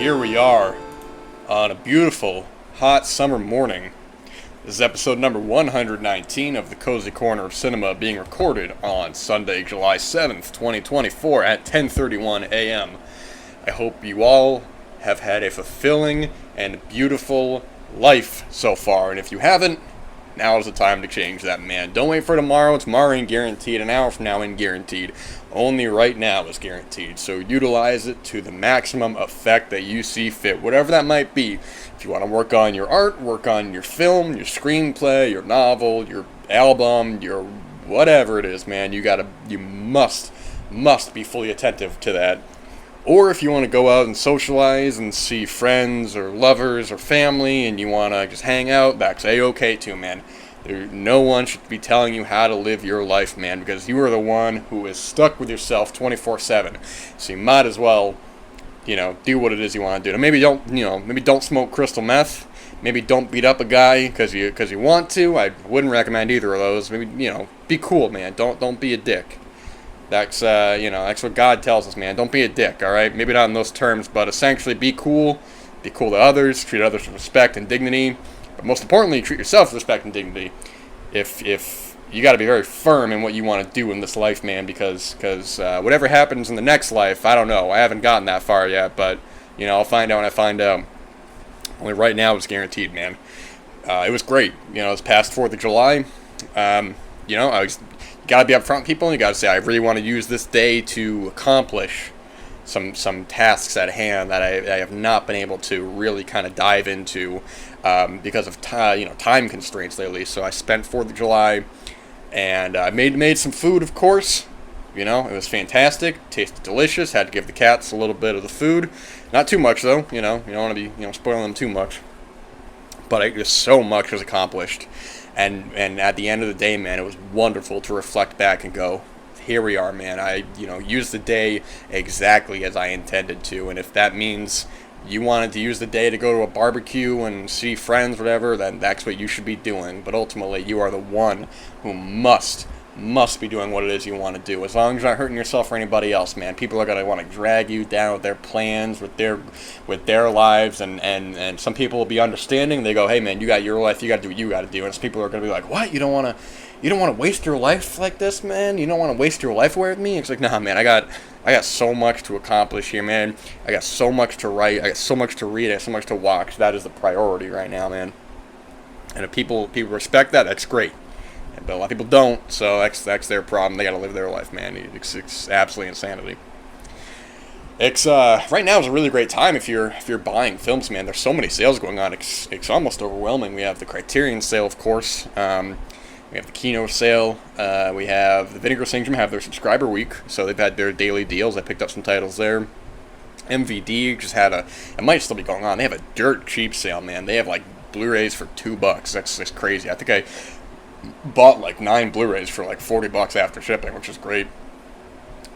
here we are on a beautiful, hot summer morning. This is episode number 119 of the Cozy Corner of Cinema, being recorded on Sunday, July 7th, 2024 at 10:31 a.m. I hope you all have had a fulfilling and beautiful life so far, and if you haven't, now is the time to change that, man. Don't wait for tomorrow. Tomorrow ain't guaranteed. An hour from now ain't guaranteed. Only right now is guaranteed. So utilize it to the maximum effect that you see fit, whatever that might be. If you want to work on your art, work on your film, your screenplay, your novel, your album, your whatever it is, man, you must be fully attentive to that. Or if you want to go out and socialize and see friends or lovers or family and you want to just hang out, that's A-okay too, man. No one should be telling you how to live your life, man, because you are the one who is stuck with yourself 24/7. So you might as well, do what it is you want to do. And maybe don't smoke crystal meth. Maybe don't beat up a guy because you want to. I wouldn't recommend either of those. Maybe, be cool, man. Don't be a dick. That's what God tells us, man. Don't be a dick, all right? Maybe not in those terms, but essentially be cool. Be cool to others. Treat others with respect and dignity. But most importantly, treat yourself with respect and dignity. If you got to be very firm in what you want to do in this life, man, because whatever happens in the next life, I don't know. I haven't gotten that far yet, but I'll find out when I find out. Only right now it's guaranteed, man. It was great. This past 4th of July. You gotta be upfront with people, and you gotta say, I really want to use this day to accomplish some tasks at hand that I have not been able to really kind of dive into because of time constraints lately. So I spent 4th of July, and I made some food, of course. It was fantastic, tasted delicious. Had to give the cats a little bit of the food, not too much though. You don't want to be spoiling them too much. But just so much was accomplished. And at the end of the day, man, it was wonderful to reflect back and go, here we are, man. I, used the day exactly as I intended to. And if that means you wanted to use the day to go to a barbecue and see friends, whatever, then that's what you should be doing. But ultimately, you are the one who must be doing what it is you want to do. As long as you're not hurting yourself or anybody else, man. People are going to want to drag you down with their plans, with their lives, and some people will be understanding. They go, hey, man, you got your life, you got to do what you got to do. And some people are going to be like, what? You don't want to waste your life like this, man? You don't want to waste your life away with me? It's like, nah, man, I got so much to accomplish here, man. I got so much to write. I got so much to read. I got so much to watch. That is the priority right now, man. And if people respect that, that's great. But a lot of people don't, so that's their problem. They got to live their life, man. It's absolutely insanity. It's right now is a really great time if you're buying films, man. There's so many sales going on. It's almost overwhelming. We have the Criterion sale, of course. We have the Kino sale. We have the Vinegar Syndrome have their subscriber week, so they've had their daily deals. I picked up some titles there. MVD just had it might still be going on. They have a dirt cheap sale, man. They have like Blu-rays for $2. That's crazy. I think I bought like 9 Blu-rays for like $40 after shipping, which is great.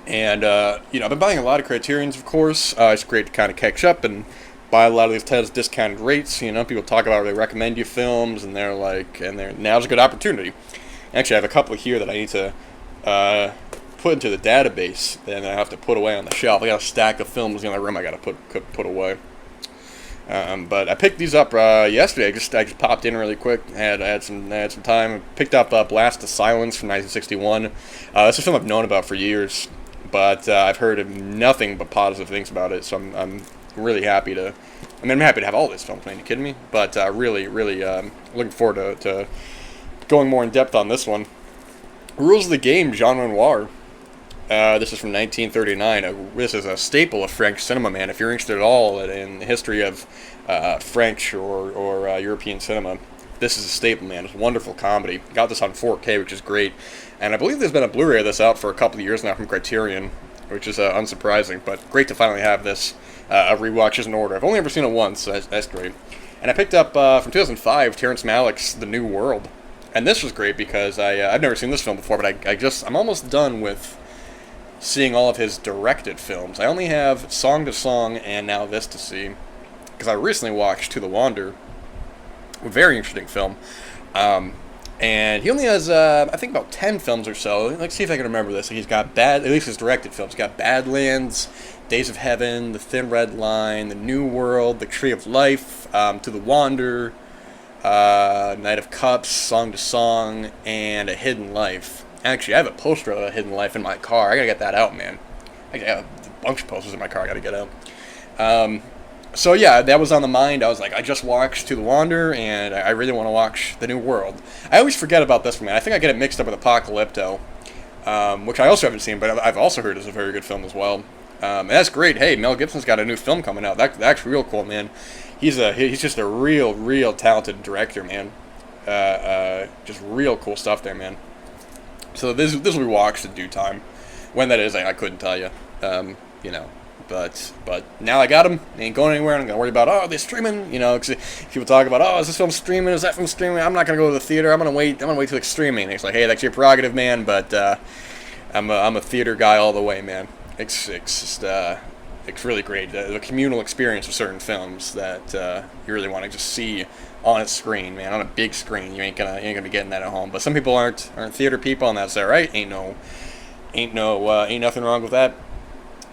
And I've been buying a lot of Criterions, of course. It's great to kind of catch up and buy a lot of these titles at discounted rates. People talk about, they recommend you films, and now's a good opportunity. Actually, I have a couple here that I need to put into the database, and I have to put away on the shelf. I got a stack of films in my room I got to put away. But I picked these up yesterday. I just popped in really quick. I had some time. I picked up Blast of Silence from 1961. That's a film I've known about for years, but I've heard nothing but positive things about it. So I'm really happy to. I'm happy to have all this film. Are you kidding me? But really looking forward to going more in depth on this one. Rules of the Game, genre noir. This is from 1939. This is a staple of French cinema, man. If you're interested at all in the history of French or European cinema, this is a staple, man. It's a wonderful comedy. Got this on 4K, which is great. And I believe there's been a Blu-ray of this out for a couple of years now from Criterion, which is unsurprising, but great to finally have this rewatches in order. I've only ever seen it once, so that's great. And I picked up from 2005 Terrence Malick's The New World. And this was great because I've never seen this film before, but I'm almost done with seeing all of his directed films. I only have Song to Song and now this to see, because I recently watched To the Wander, a very interesting film. And he only has, I think, about 10 films or so. Let's see if I can remember this. He's got at least his directed films. He's got Badlands, Days of Heaven, The Thin Red Line, The New World, The Tree of Life, To the Wander, Knight of Cups, Song to Song, and A Hidden Life. Actually, I have a poster of A Hidden Life in my car. I gotta get that out, man. I have a bunch of posters in my car I gotta get out. So yeah, that was on the mind. I was like, I just watched To the Wander, and I really want to watch The New World. I always forget about this one, man. I think I get it mixed up with Apocalypto, which I also haven't seen, but I've also heard is a very good film as well. And that's great. Hey, Mel Gibson's got a new film coming out. That's real cool, man. He's just a real talented director, man. Just real cool stuff there, man. So this will be watched in due time. When that is, I couldn't tell you. You know. But now I got them. They ain't going anywhere. I'm gonna worry about they're streaming. You know, cause people talk about is this film streaming? Is that film streaming? I'm not gonna go to the theater. I'm gonna wait till it's streaming. And it's like, hey, that's your prerogative, man. But I'm a theater guy all the way, man. It's just it's really great. The communal experience of certain films that you really want to just see on a screen, man, on a big screen. You ain't gonna be getting that at home. But some people aren't theater people, and that's all right. Ain't nothing wrong with that.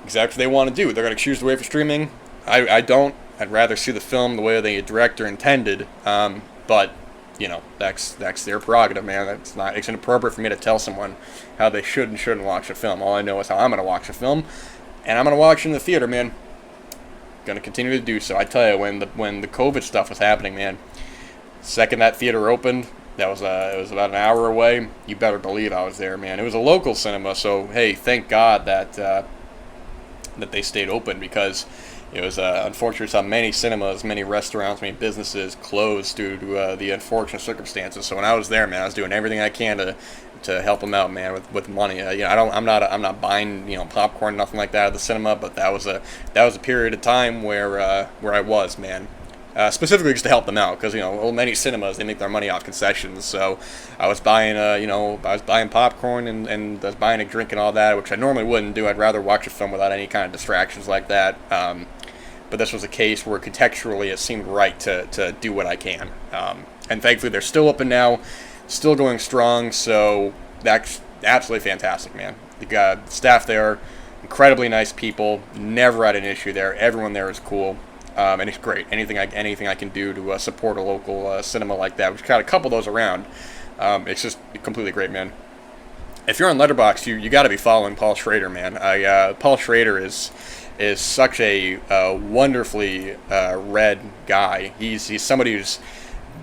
Exactly what they want to do. They're going to choose the way for streaming. I don't. I'd rather see the film the way the director intended. But you know, that's their prerogative, man. It's inappropriate for me to tell someone how they should and shouldn't watch a film. All I know is how I'm going to watch a film, and I'm going to watch it in the theater, man. Going to continue to do so. I tell you, when the COVID stuff was happening, man, second that theater opened, it was about an hour away. You better believe I was there, man. It was a local cinema, so hey, thank God that they stayed open, because it was unfortunate how many cinemas, many restaurants, many businesses closed due to the unfortunate circumstances. So when I was there, man, I was doing everything I can to help them out, man, with money. You know, I'm not buying popcorn, nothing like that at the cinema, but that was a period of time where I was, man. Specifically just to help them out, because many cinemas, they make their money off concessions. So I was buying popcorn and I was buying a drink and all that, which I normally wouldn't do. I'd rather watch a film without any kind of distractions like that. But this was a case where contextually it seemed right to do what I can. And thankfully they're still open now, still going strong. So that's absolutely fantastic, man. The staff there, incredibly nice people, never had an issue there. Everyone there is cool. And it's great. Anything I can do to support a local cinema like that, which got a couple of those around. It's just completely great, man. If you're on Letterboxd, you got to be following Paul Schrader, man. Paul Schrader is such a wonderfully read guy. He's somebody who's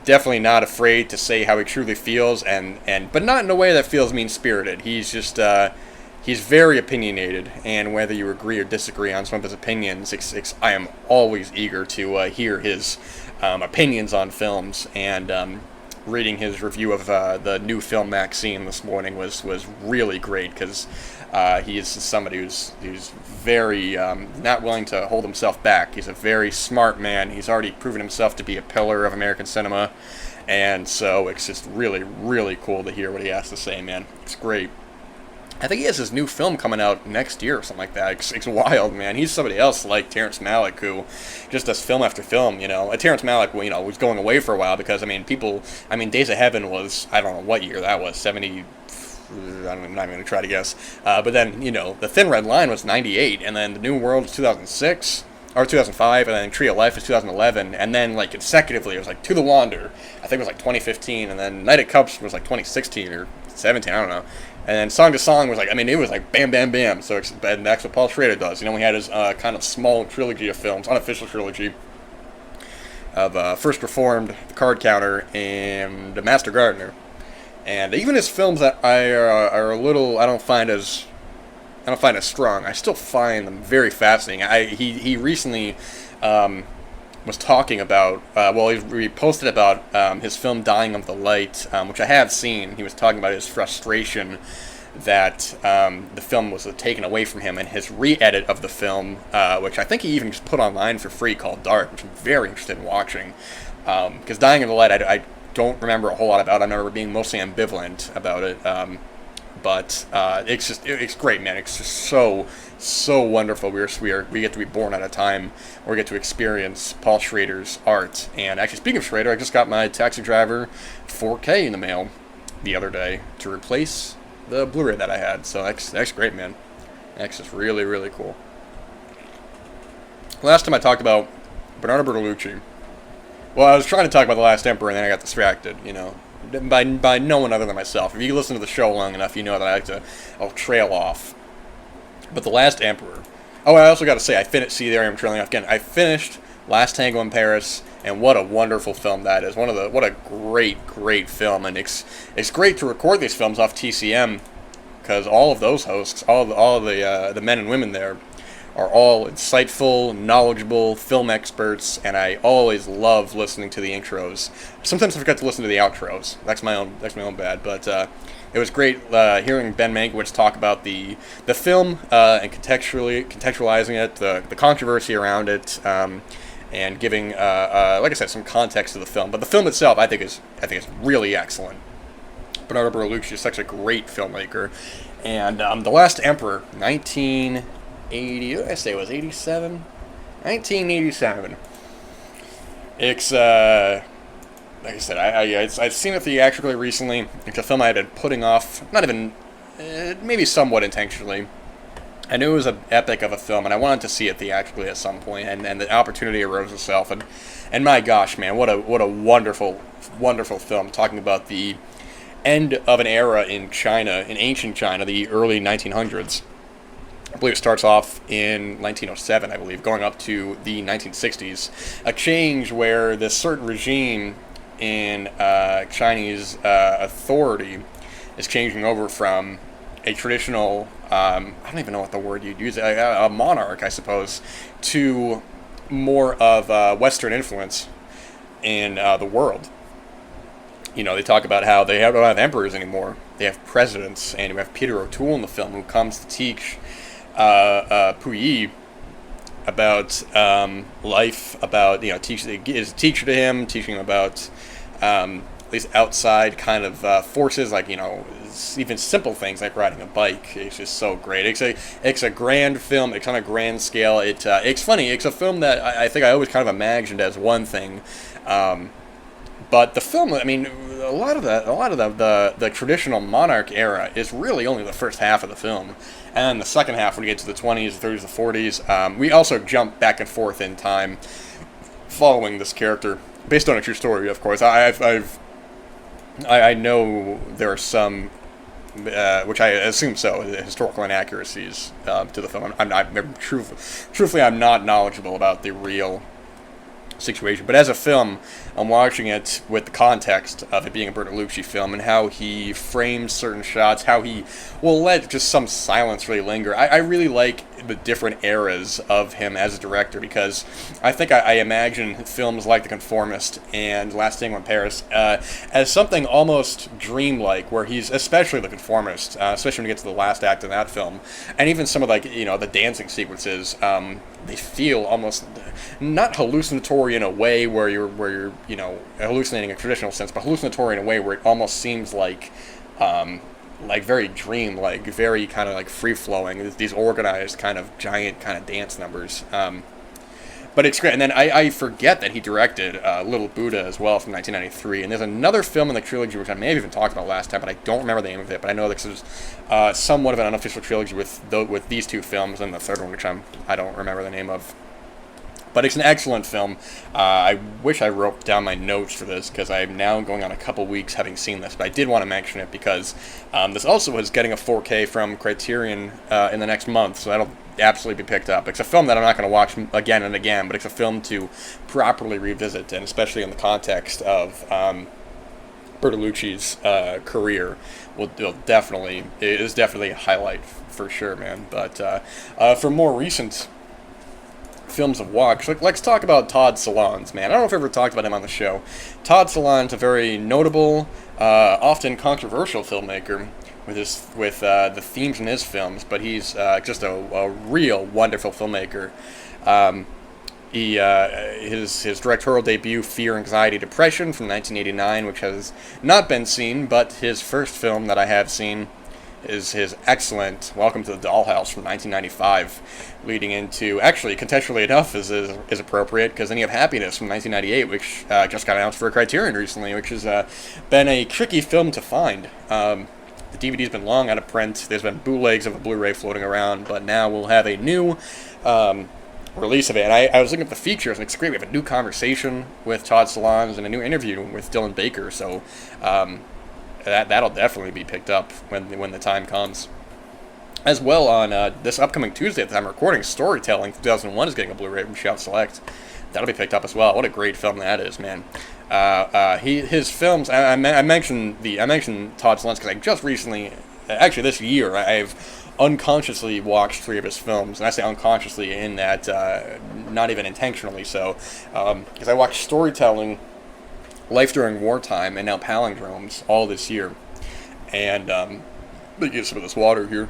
definitely not afraid to say how he truly feels, but not in a way that feels mean-spirited. He's just he's very opinionated, and whether you agree or disagree on some of his opinions, I am always eager to hear his opinions on films. And reading his review of the new film Maxine this morning was really great, because he is somebody who's very not willing to hold himself back. He's a very smart man. He's already proven himself to be a pillar of American cinema, and so it's just really cool to hear what he has to say, man. It's great. I think he has his new film coming out next year or something like that. It's wild, man. He's somebody else like Terrence Malick, who just does film after film, Terrence Malick, was going away for a while because, Days of Heaven was, I don't know what year that was, 70, I'm not even going to try to guess. But then, The Thin Red Line was 98, and then The New World was 2006, or 2005, and then Tree of Life was 2011, and then, consecutively, it was, To the Wander, I think it was, 2015, and then Knight of Cups was, 2016 or 17, I don't know. And then Song to Song was it was bam, bam, bam. So and that's what Paul Schrader does. We had his kind of small trilogy of films, unofficial trilogy, of First Reformed, The Card Counter, and The Master Gardener. And even his films that are a little, I don't find as strong. I still find them very fascinating. He recently was talking about, he posted about his film Dying of the Light, which I have seen. He was talking about his frustration that the film was taken away from him, and his re-edit of the film, which I think he even just put online for free, called Dark, which I'm very interested in watching. Because Dying of the Light, I don't remember a whole lot about. I remember being mostly ambivalent about it. But it's great, man. It's just so wonderful. We get to be born at a time where we get to experience Paul Schrader's art. And actually, speaking of Schrader, I just got my Taxi Driver 4K in the mail. the other day to replace the Blu-ray that I had. So that's great, man. That's just really, really cool. Last time I talked about Bernardo Bertolucci. Well, I was trying to talk about The Last Emperor, and then I got distracted, by no one other than myself. If you listen to the show long enough, you know that I'll trail off. But The Last Emperor. Oh, I also got to say, there I am trailing off again. I finished Last Tango in Paris, and what a wonderful film that is. What a great film, and it's great to record these films off TCM, because all of those hosts, all the men and women there, are all insightful, knowledgeable film experts, and I always love listening to the intros. Sometimes I forget to listen to the outros. That's my own bad, but it was great hearing Ben Mankiewicz talk about the film and contextualizing it, the controversy around it, and giving, like I said, some context to the film. But the film itself, I think is really excellent. Bernardo Bertolucci is such a great filmmaker, and The Last Emperor, 1980. What did I say? It was 87. 1987. It's like I said, I've seen it theatrically recently. It's a film I had been putting off, not even, maybe somewhat intentionally. I knew it was an epic of a film, and I wanted to see it theatrically at some point, and the opportunity arose itself, and my gosh, man, what a wonderful, wonderful film, talking about the end of an era in China, in ancient China, the early 1900s. I believe it starts off in 1907, I believe, going up to the 1960s. A change where this certain regime in Chinese authority is changing over from a traditional, I don't even know what the word you'd use, a monarch, I suppose, to more of Western influence in the world. They talk about how they don't have emperors anymore. They have presidents, and we have Peter O'Toole in the film who comes to teach Puyi about life, about is a teacher to him, teaching him about these outside kind of forces, like even simple things like riding a bike. It's just so great. It's a grand film. It's on a grand scale. It's funny. It's a film that I think I always kind of imagined as one thing. But the film, I mean, a lot of the traditional monarch era is really only the first half of the film, and the second half, when you get to the 20s, the 30s, the 40s, we also jump back and forth in time, following this character based on a true story, of course. I know there are some, which I assume so, historical inaccuracies to the film. Truthfully, I'm not knowledgeable about the real situation, but as a film, I'm watching it with the context of it being a Bertolucci film and how he frames certain shots, how he will let just some silence really linger. I really like the different eras of him as a director, because I think I imagine films like The Conformist and Last Tango in Paris as something almost dreamlike, where he's, especially The Conformist, especially when you get to the last act of that film, and even some of the dancing sequences, they feel almost not hallucinatory in a way where you're hallucinating in a traditional sense, but hallucinatory in a way where it almost seems like very dream-like, very kind of like free-flowing, these organized kind of giant kind of dance numbers. But it's great. And then I forget that he directed Little Buddha as well from 1993. And there's another film in the trilogy which I may have even talked about last time, but I don't remember the name of it. But I know this is somewhat of an unofficial trilogy with these two films, and the third one, which I don't remember the name of. But it's an excellent film. I wish I wrote down my notes for this, because I'm now going on a couple weeks having seen this. But I did want to mention it because this also is getting a 4K from Criterion in the next month, so that'll absolutely be picked up. It's a film that I'm not going to watch again and again, but it's a film to properly revisit, and especially in the context of Bertolucci's career. It is definitely a highlight for sure, man. But for more recent films of watch, let's talk about Todd Solondz, man. I don't know if I've ever talked about him on the show. Todd Solondz, a very notable, often controversial filmmaker with the themes in his films, but he's just a real wonderful filmmaker. His directorial debut, Fear, Anxiety, Depression, from 1989, which has not been seen, but his first film that I have seen his excellent Welcome to the Dollhouse from 1995, leading into, actually, contextually enough, is appropriate, because then you have Happiness from 1998, which just got announced for a Criterion recently, which has been a tricky film to find. The DVD's been long out of print. There's been bootlegs of a Blu-ray floating around, but now we'll have a new release of it. And I was looking at the features, and it's great. We have a new conversation with Todd Solondz and a new interview with Dylan Baker, so that'll definitely be picked up when the time comes. As well, on this upcoming Tuesday at the time of recording, Storytelling 2001 is getting a Blu-ray from Shout Select. That'll be picked up as well. What a great film that is, man. His films. I mentioned Todd Solondz because I just recently, actually this year, I've unconsciously watched 3 of his films, and I say unconsciously in that not even intentionally so, because I watched Storytelling, Life During Wartime, and now Palindromes all this year. And let me get some of this water here.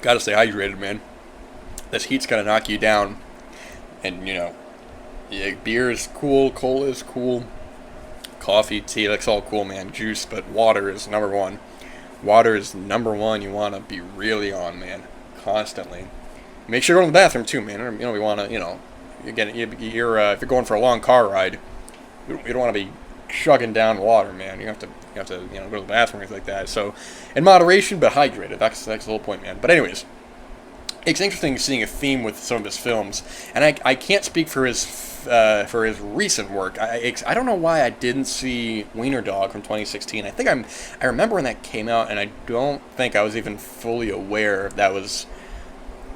Gotta stay hydrated, man. This heat's gonna knock you down, and yeah, beer is cool, cola is cool, coffee, tea, that's all cool, man. Juice, but water is number one. Water is number one. You want to be really on, man, constantly. Make sure you go to the bathroom too, man. We want to, if you're going for a long car ride, you don't want to be chugging down water, man. You have to go to the bathroom, things like that. So, in moderation, but hydrated. That's the whole point, man. But anyways, it's interesting seeing a theme with some of his films, and I can't speak for his recent work. I don't know why I didn't see Wiener Dog from 2016. I remember when that came out, and I don't think I was even fully aware that was.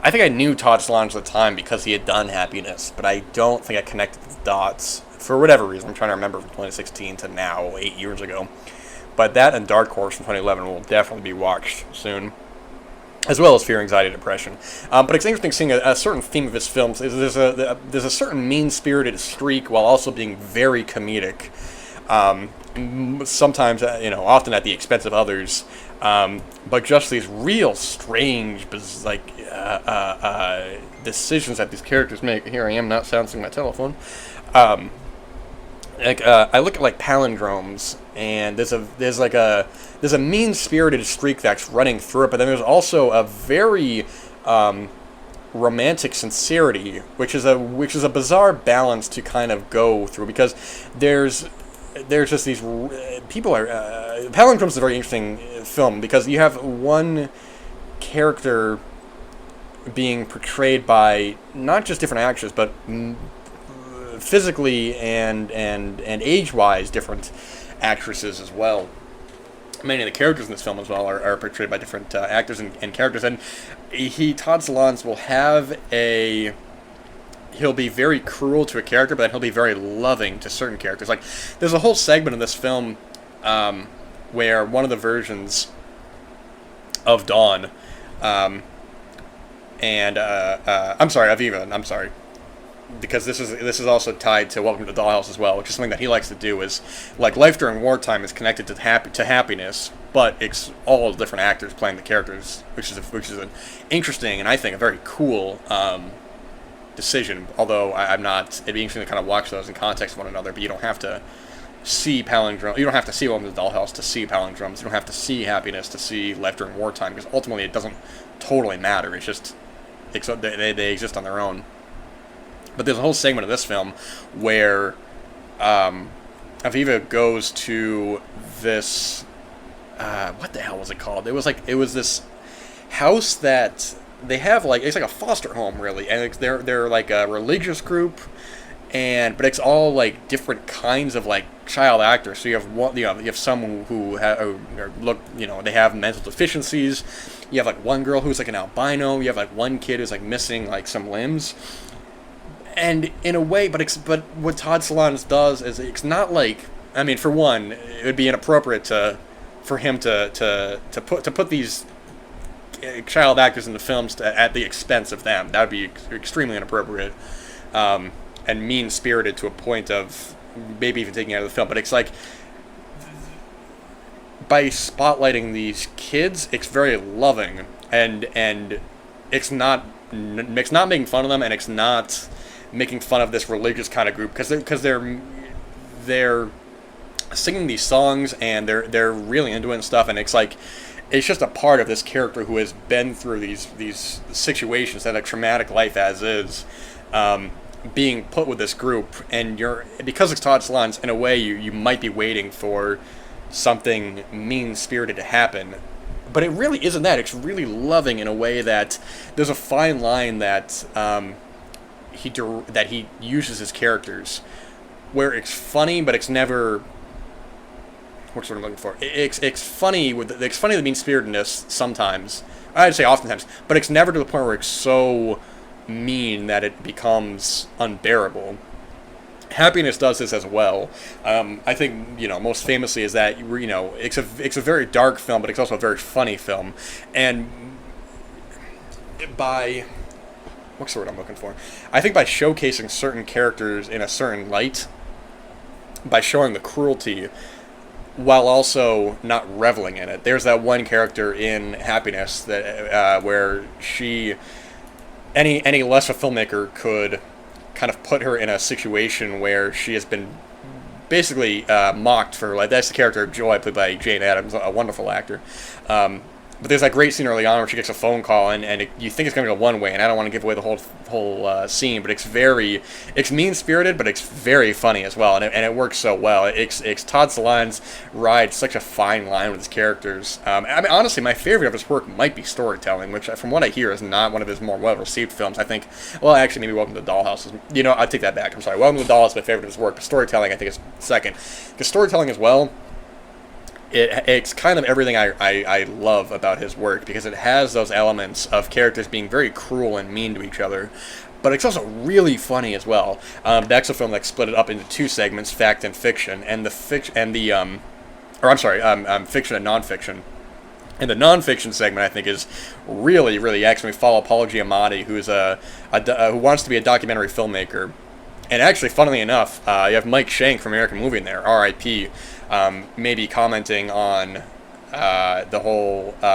I think I knew Todd Solondz at the time because he had done Happiness, but I don't think I connected the dots for whatever reason. I'm trying to remember from 2016 to now, 8 years ago. But that and Dark Horse from 2011 will definitely be watched soon, as well as Fear, Anxiety, Depression. But it's interesting seeing a certain theme of his films. There's a certain mean-spirited streak while also being very comedic. Sometimes, often at the expense of others. But just these real strange, decisions that these characters make. Here I am not silencing my telephone. I look at Palindromes, and there's a mean-spirited streak that's running through it, but then there's also a very romantic sincerity, which is a bizarre balance to kind of go through, because there's just these people are Palindromes is a very interesting film because you have one character being portrayed by not just different actors, but physically and age-wise different actresses as well. Many of the characters in this film as well are portrayed by different actors and characters, and Todd Solondz will have he'll be very cruel to a character, but then he'll be very loving to certain characters. Like, there's a whole segment in this film where one of the versions of Dawn, I'm sorry, Aviva, I'm sorry, because this is also tied to Welcome to the Dollhouse as well, which is something that he likes to do. Is like Life During Wartime is connected to Happiness, but it's all different actors playing the characters, which is an interesting and I think a very cool decision. Although it'd be interesting to kind of watch those in context of one another. But you don't have to see Palindromes. You don't have to see Welcome to the Dollhouse to see Palindromes. You don't have to see Happiness to see Life During Wartime, because ultimately it doesn't totally matter. It's just they exist on their own. But there's a whole segment of this film where Aviva goes to this what the hell was it called? It was this house that they have, it's like a foster home really, and they're like a religious group, but it's all like different kinds of like child actors. So you have some who they have mental deficiencies. You have like one girl who's like an albino. You have like one kid who's like missing like some limbs. And in a way, but what Todd Solondz does is it's not like, I mean, for one, it would be inappropriate for him to put these child actors in the films at the expense of them. That would be extremely inappropriate and mean-spirited to a point of maybe even taking it out of the film. But it's like, by spotlighting these kids, it's very loving, and it's not making fun of them, and it's not making fun of this religious kind of group, because they're singing these songs, and they're really into it and stuff, and it's like it's just a part of this character who has been through these situations, that a traumatic life as is, being put with this group, and because it's Todd Solondz, in a way you might be waiting for something mean-spirited to happen, but it really isn't that. It's really loving in a way that there's a fine line that he uses his characters, where it's funny, but it's never. What's what I'm looking for? It's funny it's funny the mean spiritedness sometimes. I'd say oftentimes, but it's never to the point where it's so mean that it becomes unbearable. Happiness does this as well. I think most famously is that it's a very dark film, but it's also a very funny film, and by what's the word I'm looking for? I think by showcasing certain characters in a certain light, by showing the cruelty, while also not reveling in it. There's that one character in Happiness that where any lesser filmmaker could kind of put her in a situation where she has been basically mocked for her life. That's the character of Joy, played by Jane Addams, a wonderful actor. But there's that great scene early on where she gets a phone call, and you think it's going to go one way, and I don't want to give away the whole scene, but it's mean-spirited, but it's very funny as well, and it works so well. It's Todd Solondz rides such a fine line with his characters. I mean, honestly, my favorite of his work might be Storytelling, which, from what I hear, is not one of his more well-received films. I think, well, actually, maybe Welcome to the Dollhouse is, I take that back. I'm sorry. Welcome to the Dollhouse is my favorite of his work, but Storytelling, I think, is second. Because Storytelling as well, it's kind of everything I love about his work, because it has those elements of characters being very cruel and mean to each other, but it's also really funny as well. That's a film that split it up into two segments, fact and fiction, and fiction and nonfiction. And the nonfiction segment, I think, is really, really excellent. We follow Paul Giamatti, who's who wants to be a documentary filmmaker. And actually, funnily enough, you have Mike Shank from American Movie in there, R.I.P., maybe commenting on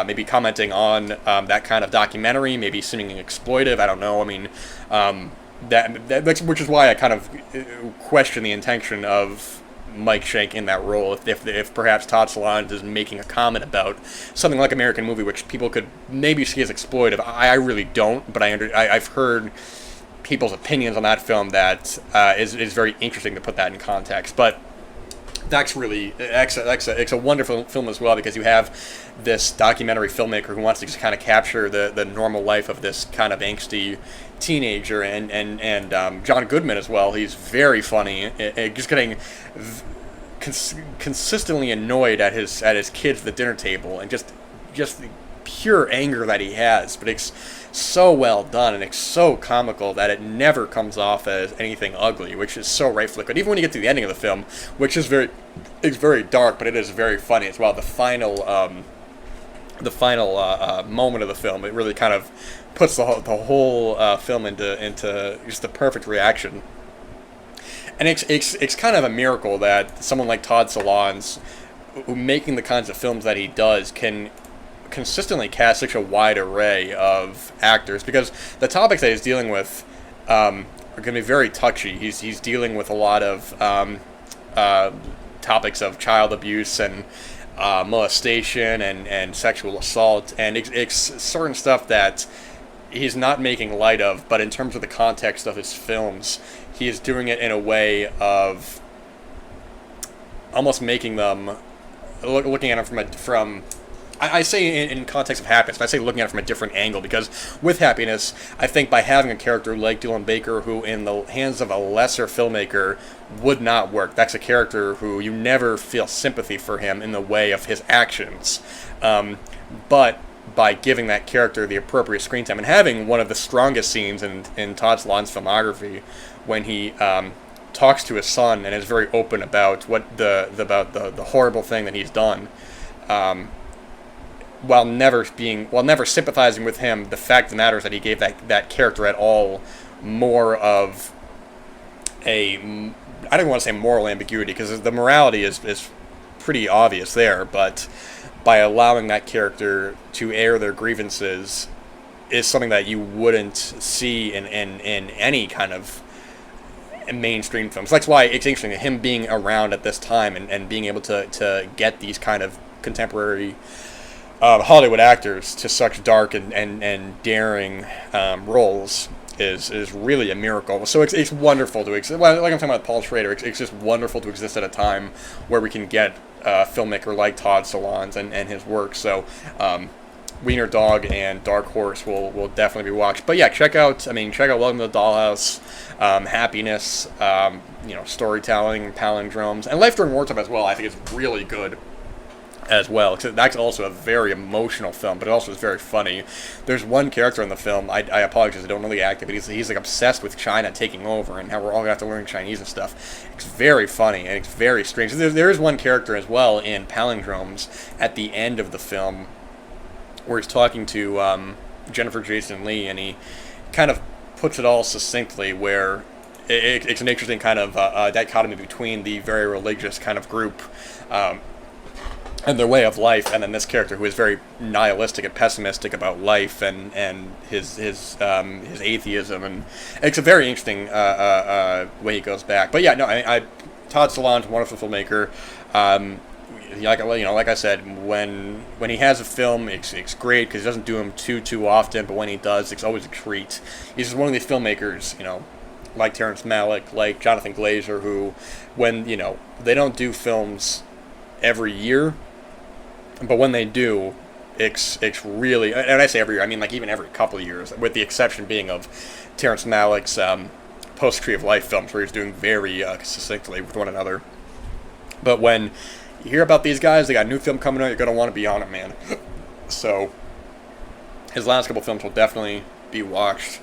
maybe commenting on that kind of documentary, maybe seeming exploitive. I don't know. I mean, which is why I kind of question the intention of Mike Shank in that role. If perhaps Todd Solondz is making a comment about something like American Movie, which people could maybe see as exploitive. I really don't, but I've heard people's opinions on that film that is very interesting to put that in context. But that's really it's a wonderful film as well, because you have this documentary filmmaker who wants to just kind of capture the normal life of this kind of angsty teenager, and John Goodman as well. He's very funny, just getting consistently annoyed at his kids at the dinner table, and just the pure anger that he has, but it's so well done, and it's so comical that it never comes off as anything ugly, which is so rightfully good. Even when you get to the ending of the film, which is very dark, but it is very funny as well. The final moment of the film, it really kind of puts the whole film into just the perfect reaction. And it's kind of a miracle that someone like Todd Solondz, who making the kinds of films that he does, can consistently cast such a wide array of actors, because the topics that he's dealing with are going to be very touchy. He's dealing with a lot of topics of child abuse and molestation and sexual assault, and it's certain stuff that he's not making light of, but in terms of the context of his films, he is doing it in a way of almost making them, looking at them from I say in context of Happiness, but I say looking at it from a different angle, because with Happiness, I think by having a character like Dylan Baker, who in the hands of a lesser filmmaker would not work. That's a character who you never feel sympathy for him in the way of his actions. But by giving that character the appropriate screen time, and having one of the strongest scenes in Todd Solondz's filmography, when he talks to his son and is very open about the horrible thing that he's done. While never sympathizing with him, the fact of the matter is that he gave that character at all more of I don't want to say moral ambiguity, because the morality is pretty obvious there, but by allowing that character to air their grievances is something that you wouldn't see in any kind of mainstream films. That's why it's interesting him being around at this time and being able to get these kind of contemporary Hollywood actors to such dark and daring roles is really a miracle. So it's wonderful to exist. Well, like I'm talking about Paul Schrader, it's just wonderful to exist at a time where we can get a filmmaker like Todd Solondz and his work. So Wiener Dog and Dark Horse will definitely be watched. But yeah, check out Welcome to the Dollhouse, Happiness, storytelling, Palindromes, and Life During Wartime as well. I think is really good as well, because that's also a very emotional film, but it also is very funny. There's one character in the film, I apologize, I don't know the actor, but he's like obsessed with China taking over and how we're all going to have to learn Chinese and stuff. It's very funny, and it's very strange. There is one character as well in Palindromes at the end of the film where he's talking to Jennifer Jason Leigh, and he kind of puts it all succinctly, where it's an interesting kind of dichotomy between the very religious kind of group and their way of life, and then this character who is very nihilistic and pessimistic about life and his atheism, and it's a very interesting way he goes back. But yeah, no, Todd Solondz, wonderful filmmaker. Like I said, when he has a film, it's great because he doesn't do them too often. But when he does, it's always a treat. He's just one of these filmmakers, like Terrence Malick, like Jonathan Glazer, who, when they don't do films every year, but when they do, it's really, and I say every year, I mean like even every couple of years, with the exception being of Terrence Malick's post-Tree of Life films, where he's doing very succinctly with one another. But when you hear about these guys, they got a new film coming out, you're going to want to be on it, man. So his last couple films will definitely be watched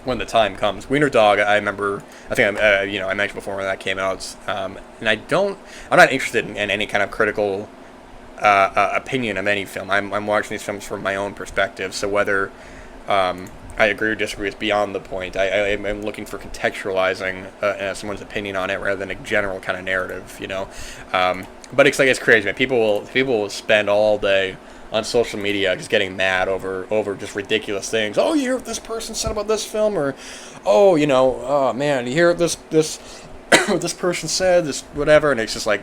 when the time comes. Wiener Dog, I remember, I think I mentioned before when that came out, and I'm not interested in any kind of critical opinion of any film. I'm watching these films from my own perspective, so whether I agree or disagree is beyond the point. I'm looking for contextualizing someone's opinion on it rather than a general kind of narrative, But it's crazy, man. People will spend all day on social media just getting mad over just ridiculous things. Oh, you hear what this person said about this film? Or, oh man, you hear what this what this person said, this whatever, and it's just like,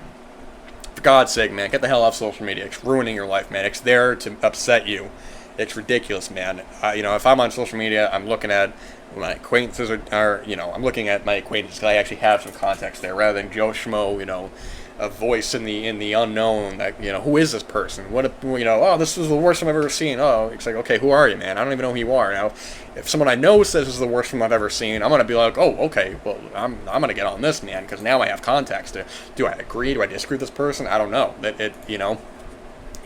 for God's sake, man, get the hell off social media. It's ruining your life, man. It's there to upset you. It's ridiculous, man. If I'm on social media, I'm looking at my acquaintances, I'm looking at my acquaintances because I actually have some context there, rather than Joe Schmo, a voice in the unknown that, who is this person? What, oh, this is the worst film I've ever seen. Oh, it's like, okay, who are you, man? I don't even know who you are. Now, if someone I know says this is the worst film I've ever seen, I'm going to be like, oh, okay, well, I'm going to get on this, man, because now I have context. Do I agree? Do I disagree with this person? I don't know.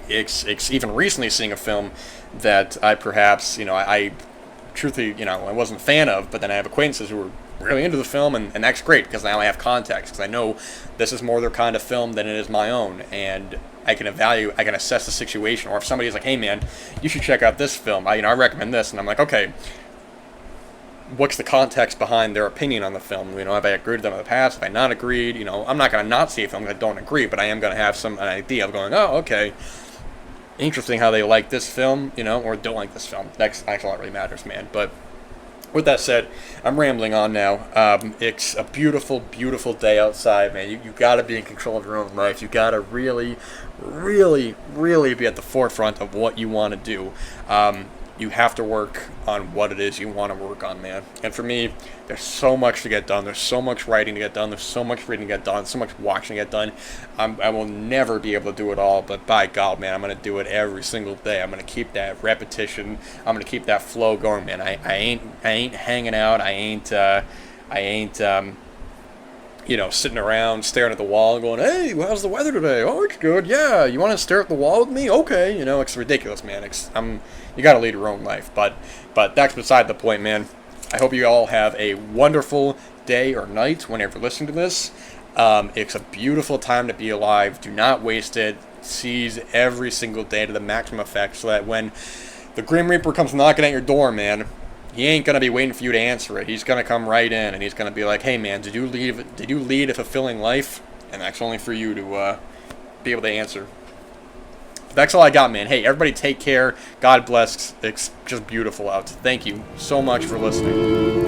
It's even recently seeing a film that I perhaps, I truthfully, I wasn't a fan of, but then I have acquaintances who were really into the film, and that's great, because now I have context, because I know this is more their kind of film than it is my own, and I can assess the situation. Or if somebody's like, hey man, you should check out this film, I recommend this, and I'm like, okay, what's the context behind their opinion on the film? Have I agreed with them in the past? Have I not agreed? I'm not going to not see a film that I don't agree, but I am going to have an idea of going, oh, okay, interesting how they like this film, or don't like this film. That's actually all that really matters, man. But with that said, I'm rambling on now. It's a beautiful, beautiful day outside, man. You got to be in control of your own life. You got to really, really, really be at the forefront of what you want to do. You have to work on what it is you want to work on, man. And for me, there's so much to get done. There's so much writing to get done. There's so much reading to get done. So much watching to get done. I will never be able to do it all, but by God, man, I'm going to do it every single day. I'm going to keep that repetition. I'm going to keep that flow going, man. I ain't hanging out. I ain't sitting around staring at the wall and going, hey, how's the weather today? Oh, it's good. Yeah, you want to stare at the wall with me? Okay. It's ridiculous, man. You got to lead your own life. But that's beside the point, man. I hope you all have a wonderful day or night whenever you're listening to this. It's a beautiful time to be alive. Do not waste it. Seize every single day to the maximum effect, so that when the Grim Reaper comes knocking at your door, man, he ain't going to be waiting for you to answer it. He's going to come right in, and he's going to be like, hey, man, did you lead a fulfilling life? And that's only for you to be able to answer. That's all I got, man. Hey, everybody take care. God bless. It's just beautiful out. Thank you so much for listening.